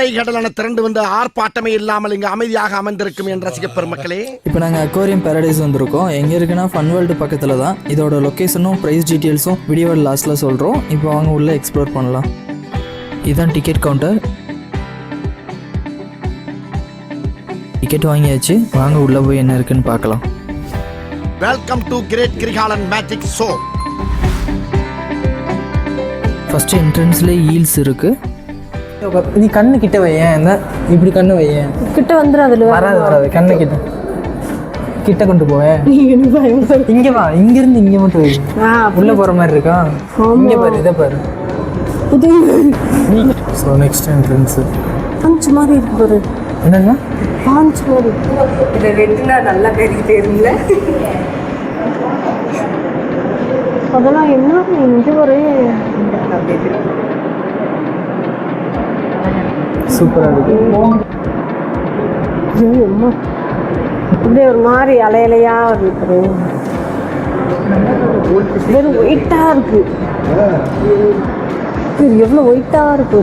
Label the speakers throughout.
Speaker 1: அலைகடலான திரண்டு வந்து ஆர்ப்பாட்டமே இல்லாமல் இங்கு அமைதியாக அமர்ந்திருக்கும் என் ரசிக பெருமக்களே,
Speaker 2: இப்போ நாங்கள் அக்வாரியம் பேரடைஸ் வந்திருக்கோம். எங்கே இருக்குன்னா ஃபன் வேர்ல்டு பக்கத்தில் தான். இதோட லொக்கேஷனும் ப்ரைஸ் டீட்டெயில்ஸும் வீடியோவோட லாஸ்ட்டில் சொல்கிறோம். இப்போ வாங்க உள்ளே எக்ஸ்ப்ளோர் பண்ணலாம். இதுதான் டிக்கெட் கவுண்டர். டிக்கெட் வாங்கியாச்சு, வாங்க உள்ளே போய் என்ன இருக்குன்னு பார்க்கலாம்.
Speaker 1: Welcome to great Girikalan magic show.
Speaker 2: First என்ட்ரன்ஸ்லேயே ஈல்ஸ் இருக்குது.
Speaker 3: நீ கண்ணு கிட்ட வையேன், இப்படி கண்ணு வையேன்.
Speaker 4: கிட்ட வந்துடும், அதில்
Speaker 3: வராது கண்ணு கிட்ட கொண்டு போவேன். இங்கே வா, இங்கிருந்து இங்கே மட்டும் வை. உள்ளே போகிற மாதிரி இருக்கா? இங்கே பாரு, இதை பாரு. ஸோ நெக்ஸ்ட் என்ட்ரன்ஸு
Speaker 4: பஞ்ச் மாதிரி இருக்கு பாரு.
Speaker 3: என்னங்க
Speaker 4: பஞ்ச் மாதிரி இதை ரெண்டுனா நல்லா பேருக்கு இருந்தல. அதெல்லாம் என்ன இங்கே ஒரே
Speaker 3: சூப்பராக இருக்கு.
Speaker 4: இப்படியே ஒரு மாதிரி அலையலையா இருக்கு, வெறும் ஒயிட்டா இருக்கு. எவ்வளோ ஒயிட்டா இருக்கு.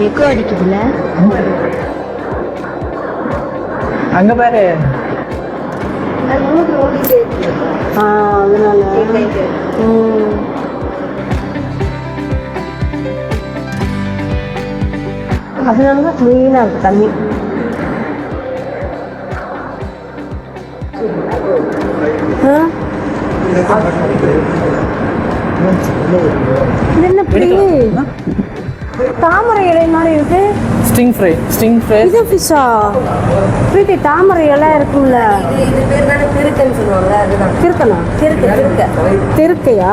Speaker 4: எக்கோ அடிக்குதுல
Speaker 3: அங்கே பாரு.
Speaker 4: அதனால அதனால க்ளீனாக இருக்குது தண்ணி. இது என்ன தாமரை இலை மாதிரி இருக்கு.
Speaker 3: Sting fry.
Speaker 4: இது ஃபிஷ்ஷா? பிரீத்தி, தாமரை இலை இருக்கும்ல,
Speaker 5: இது பேர் தானே திருக்கன்னு சொல்லுவாங்க. அதுதான்
Speaker 4: திருக்கனா? திருக்கையா?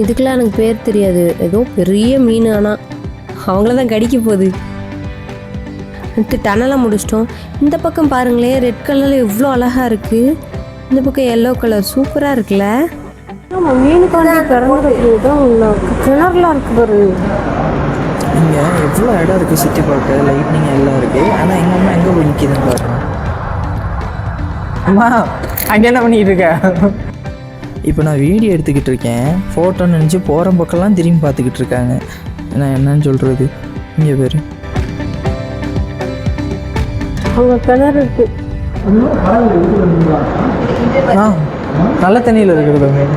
Speaker 5: இதுக்கெல்லாம் எனக்கு பேர் தெரியாது. ஏதோ பெரிய மீன், ஆனால் அவங்கள தான் கடிக்க போகுது. டனலாக முடிச்சிட்டோம். இந்த பக்கம் பாருங்களேன், ரெட் கலரில் எவ்வளோ அழகாக இருக்குது. இந்த பக்கம் எல்லோ கலர் சூப்பராக இருக்குல்ல.
Speaker 4: ஆமாம், மீனுக்காண்டி பிறந்தது தான் கிணறுலாம் இருக்கு பாரு.
Speaker 2: இங்கே எவ்வளோ இடம் இருக்குது சுற்றி பார்க்க, லைட்னிங் எல்லாம் இருக்குது. ஆனால் எங்கள் அம்மா எங்கே போய் நிற்கிதுன்னு பார்க்குறோம்.
Speaker 3: அம்மா அங்கே என்ன பண்ணிக்கிட்டு இருக்க?
Speaker 2: இப்போ நான் வீடியோ எடுத்துக்கிட்டு இருக்கேன். ஃபோட்டோ நினச்சி போகிற பக்கம்லாம் திரும்பி பார்த்துக்கிட்டு இருக்காங்க. நான் என்னன்னு சொல்கிறது. இங்கே பேர்
Speaker 4: அவங்க கிணறு இருக்கு.
Speaker 3: நல்ல தண்ணியில் இருக்கிறது மீன்.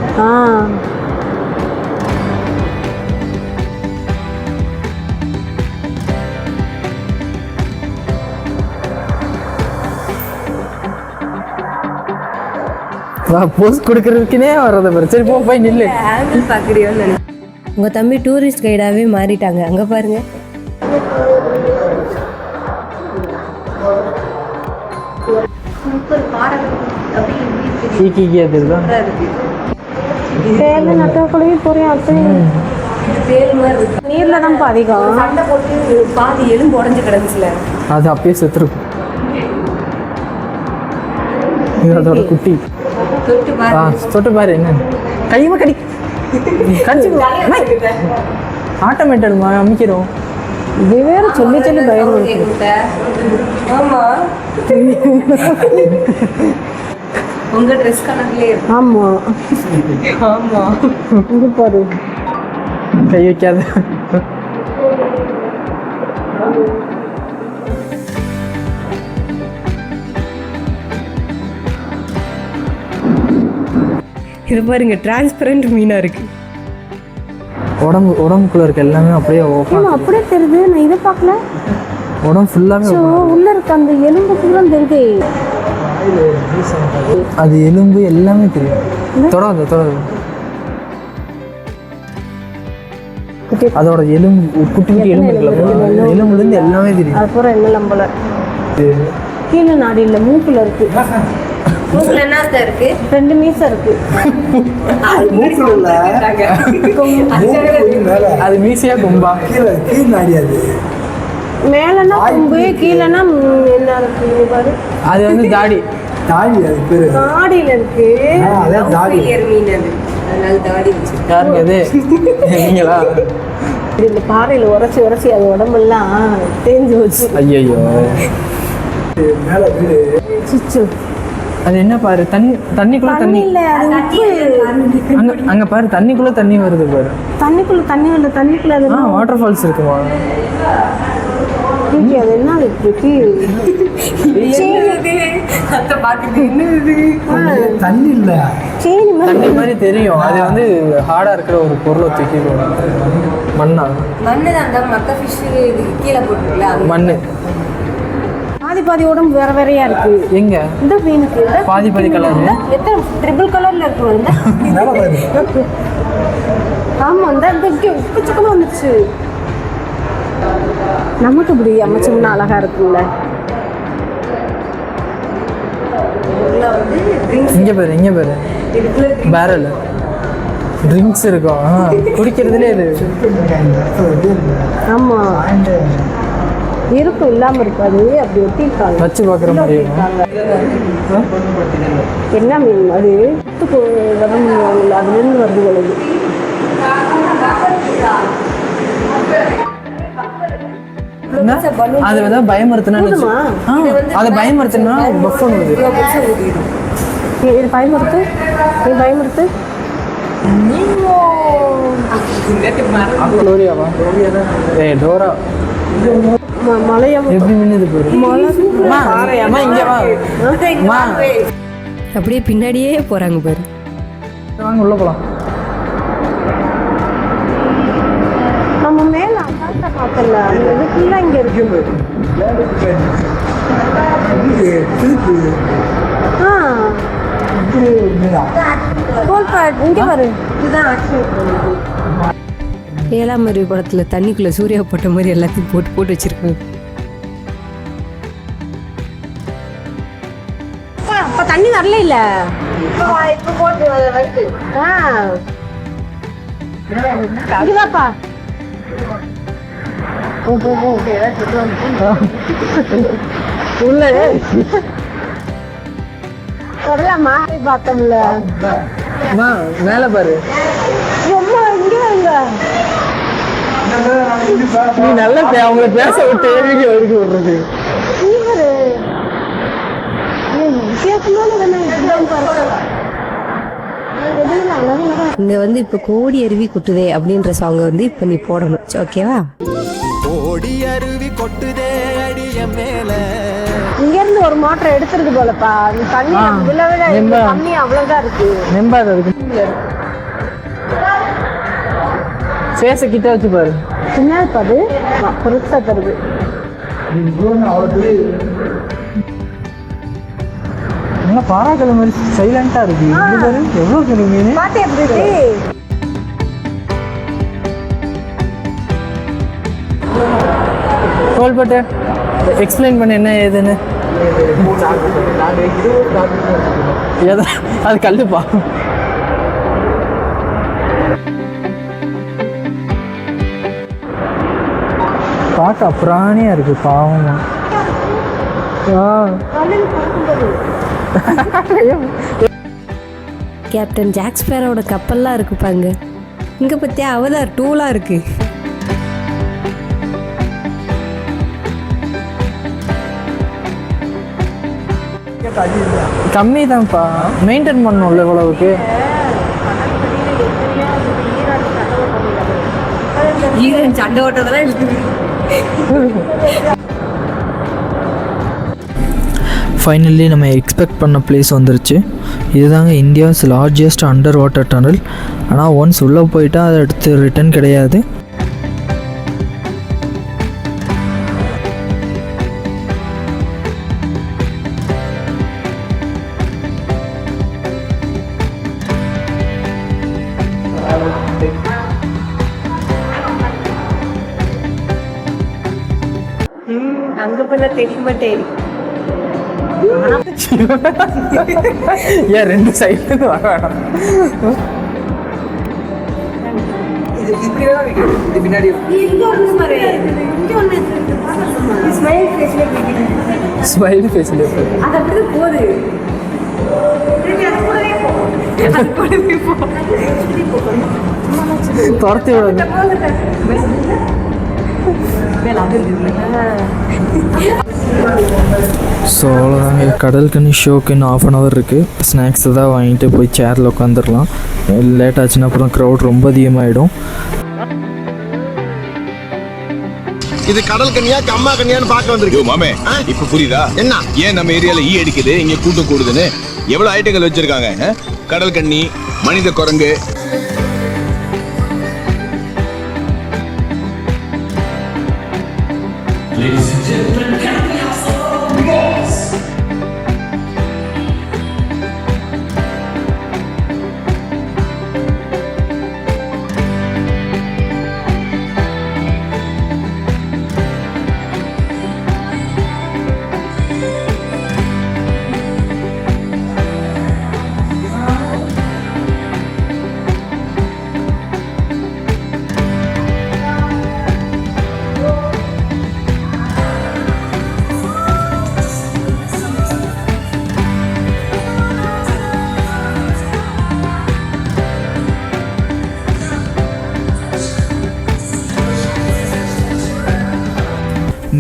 Speaker 3: போஸ்ட் கொடுக்கறதுக்குனே வர்றத பாரு. சரி போ, போய் நில்லு.
Speaker 5: ஆங்கிள் பார்க்குறியோன்னு. உங்கள் தம்பி டூரிஸ்ட் கைடாகவே மாறிட்டாங்க. அங்கே பாருங்க.
Speaker 4: நட்டாக்குள்ளேயும் போறேன். நீர்ல தான் அதிகம்.
Speaker 5: சண்டை போட்டு பாதி எலும்பு உடஞ்சு கிடந்துச்சுல,
Speaker 3: அது அப்பயே செத்துருக்கும். அதோட குட்டி. தொட்டு பாரு. என்ன கையுமா கடி ஆட்டோமேட்டடுமா அமைக்கிறோம்.
Speaker 4: இது வேற சொல்லி சொல்லி பயம்.
Speaker 5: ஆமா, உங்க ட்ரெஸ் கலர்லயே.
Speaker 4: ஆமா இங்க பாரு,
Speaker 3: கை வைக்காத.
Speaker 5: இது பாருங்க, டிரான்ஸ்பரண்ட் மீனா இருக்கு.
Speaker 3: உடம்புக்குள்ள இருக்க எல்லாமே அப்படியே
Speaker 4: அப்படியே தெரியுது. நான் இதை பார்க்கல.
Speaker 3: உடம்பு ஃபுல்லாவே
Speaker 4: உள்ள இருக்க அந்த எலும்பு ஃபுல்லா தெரியுது.
Speaker 3: அது எலும்பு எல்லாமே தெரியும். தொடாது. அதோட எலும்பு, குட்டி குட்டி எலும்பு இருக்குல்ல, எலும்புல இருந்து எல்லாமே தெரியும்.
Speaker 4: அதுக்கப்புறம் என்ன நம்பல. கீழே நாடி இல்ல, மூக்குல இருக்கு.
Speaker 5: மூக்குல என்ன இருக்கு? 2 மீசை இருக்கு.
Speaker 3: அது மீசையா கொம்பா?
Speaker 4: மேலனா கொம்பு, கீழனா என்ன இருக்கு பாரு.
Speaker 3: அது வந்து தாடி.
Speaker 4: தாடியில இருக்கு.
Speaker 5: மீன் அது, அதனால தாடி வச்சு.
Speaker 3: யாருங்க அது? நீங்களா?
Speaker 4: இந்த பாறையில உரசி அது உடம்பெல்லாம் தேஞ்சு வச்சு.
Speaker 3: ஐயோ, அது என்ன பாரு, தண்ணிக்குள்ள தண்ணி
Speaker 4: இல்ல அது உப்பு.
Speaker 3: அங்க பாரு, தண்ணிக்குள்ள தண்ணி வருது பாரு.
Speaker 4: தண்ணிக்குள்ள தண்ணி இல்ல, தண்ணிக்குள்ள அது
Speaker 3: வாட்டர் ஃபால்ஸ் இருக்குமா?
Speaker 4: அது என்ன இருக்கு?
Speaker 1: தண்ணி இல்ல,
Speaker 4: சேனி மாதிரி
Speaker 3: தண்ணி மாதிரி தெரியும். அது வந்து ஹார்டா இருக்கிற ஒரு பொருளை தூக்கி மண்ணா மண்ணு.
Speaker 4: பாதி பாதி உடம்பு வேற வேறையா இருக்கு.
Speaker 3: எங்க
Speaker 4: இந்த மீனுக்கு
Speaker 3: பாதி பாதி கலர்
Speaker 4: எத்தனை ட்ரிபிள் கலர்ல இருக்கு வந்து. ஆமா இந்த உப்பு சிக்கமா வந்துச்சு. நமக்கு இப்படி அமைச்சோம்னா அழகா இருக்குல்ல.
Speaker 3: இங்க பாரு பேரல் ட்ரிங்க்ஸ் இருக்கும். குடிக்கிறதுலே இது
Speaker 4: ஆமா இருக்கும், இல்லாம இருக்காது. அப்படி ஒட்டிருக்காங்க,
Speaker 3: வச்சு பாக்குற மாதிரி.
Speaker 4: என்ன மீன் அது? வர முடியும், அதுல இருந்து வருது வருது.
Speaker 3: அது வந்து பயமுறுத்தினா, அதை பயமுறுத்தினா பஃபன் வருது.
Speaker 4: இது பயமுறுத்து, நீ பயமுறுத்து.
Speaker 3: டோரியாவா? டோரா
Speaker 4: மலையம்
Speaker 3: எப்படி மின்னுது பாரு. இங்க வா.
Speaker 5: அப்படியே பின்னாடியே போறாங்க பாரு.
Speaker 3: வாங்க உள்ள போலாம்.
Speaker 4: நம்ம மேல அக்காட்ட பார்க்கல, இது ஃபுல்லா இங்க இருக்கு. இங்க பாரு, இதுதான்
Speaker 5: ஏழாம் அறிவு படத்துல தண்ணிக்குள்ள சூர்யா போட்ட மாதிரி எல்லாத்தையும் போட்டு போட்டு வச்சிருக்காங்க.
Speaker 4: அப்ப தண்ணி வரல இல்ல, இங்கதாப்பா. உள்ள வரலாமா? பார்த்தோம்ல
Speaker 3: மேல பாரு.
Speaker 4: அம்மா இங்க வாங்க.
Speaker 3: நீ நல்ல அவங்கள பேச விட்டு வீடியோ எடுக்க விடுறது.
Speaker 5: இங்க வந்து இப்ப கோடி அருவி கொட்டுதே அப்படின்ற சாங் வந்து இப்ப நீ போடணும், ஓகேவா?
Speaker 1: கோடி அருவி கொட்டுதே அடிய மேல.
Speaker 4: இங்க இருந்து ஒரு மோட்டர் எடுத்துருக்கு போலப்பா. தண்ணி விழ தண்ணி அவ்வளவுதான் இருக்கு.
Speaker 3: நெம்பாது அதுக்கு. சேச கிட்ட வச்சு பாரு.
Speaker 4: பின்னாடி பாரு, பெருசா தருது.
Speaker 3: பாறாக்கல மாதிரி சைலண்டா இருக்கு. எவ்வளவு பெரிய மீன்
Speaker 4: பாத்து எப்படி இருக்கு?
Speaker 3: தோள்பட்டு எக்ஸ்பிளைன் பண்ண என்ன ஏதுன்னு. அது கல்லுப்பா. பார்க்க அப்புறானியா இருக்கு, பாவமா.
Speaker 5: கேப்டன் ஜாக் ஸ்பேரோட கப்பல்லாம் இருக்கு பாங்க. இங்க பத்தியா அவதார் டூலா இருக்கு.
Speaker 3: கம்மி தான்ப்பா, மெயின்டைன் பண்ணணும்ல இவ்வளவுக்கு.
Speaker 5: சண்டை ஓட்டதெல்லாம் இருக்குது.
Speaker 2: ஃபைனலி நம்ம எக்ஸ்பெக்ட் பண்ண பிளேஸ் வந்துருச்சு. இதுதாங்க India's largest under water tunnel. ஆனால் ஒன்ஸ் உள்ளே போயிட்டா அதை அடுத்து ரிட்டர்ன் கிடையாது.
Speaker 5: அங்க பண்ண தெரிய மாட்டேன்.
Speaker 3: ஏன் ரெண்டு சைட்ல வர வேணாம். ஸ்மைல் ஃபேஸ்ல துரத்தி விடுது.
Speaker 2: ஸோ அவ்வளோதாங்க, கடல்கன்னி ஷோக்கு இன்னும் 1/2 hour இருக்குது. ஸ்நாக்ஸ் தான் வாங்கிட்டு போய் சேரில் உட்காந்துடலாம். லேட் ஆச்சுன்னா அப்புறம் க்ரௌட் ரொம்ப அதிகமாகிடும்.
Speaker 1: இது கடல் கன்னியா அம்மா கன்னியான்னு பார்க்க வந்திருக்கு.
Speaker 6: மாமே இப்ப புரியுதா
Speaker 1: என்ன
Speaker 6: ஏன் நம்ம ஏரியால அடிக்குது, இங்க கூட்டம் கூடுதுன்னு? எவ்வளவு ஐட்டங்கள் வச்சிருக்காங்க. கடல் கன்னி, மனித குரங்கு.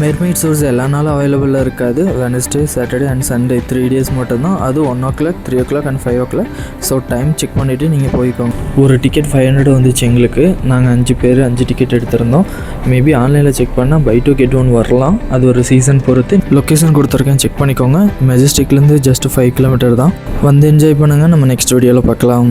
Speaker 2: மெர்மைட் ஷோஸ் எல்லா நாளும் அவைலபிளாக இருக்காது. Wednesday, Saturday and Sunday 3 days மட்டும்தான். அது 1 o'clock, 3 o'clock and 5 o'clock. So time check பண்ணிவிட்டு நீங்கள் போய்க்கோங்க. ஒரு டிக்கெட் 500 வந்துச்சு எங்களுக்கு. நாங்கள் 5 பேர் 5 டிக்கெட் எடுத்திருந்தோம். மேபி ஆன்லைனில் செக் பண்ணால் buy 2 get 1 வரலாம். அது ஒரு சீசன் பொறுத்து. லொக்கேஷன் கொடுத்துருக்கேன், செக் பண்ணிக்கோங்க. மெஜஸ்டிக்லேருந்து ஜஸ்ட் 5 kilometer தான். வந்து என்ஜாய் பண்ணுங்கள். நம்ம நெக்ஸ்ட் வீடியோவில் பார்க்கலாம்.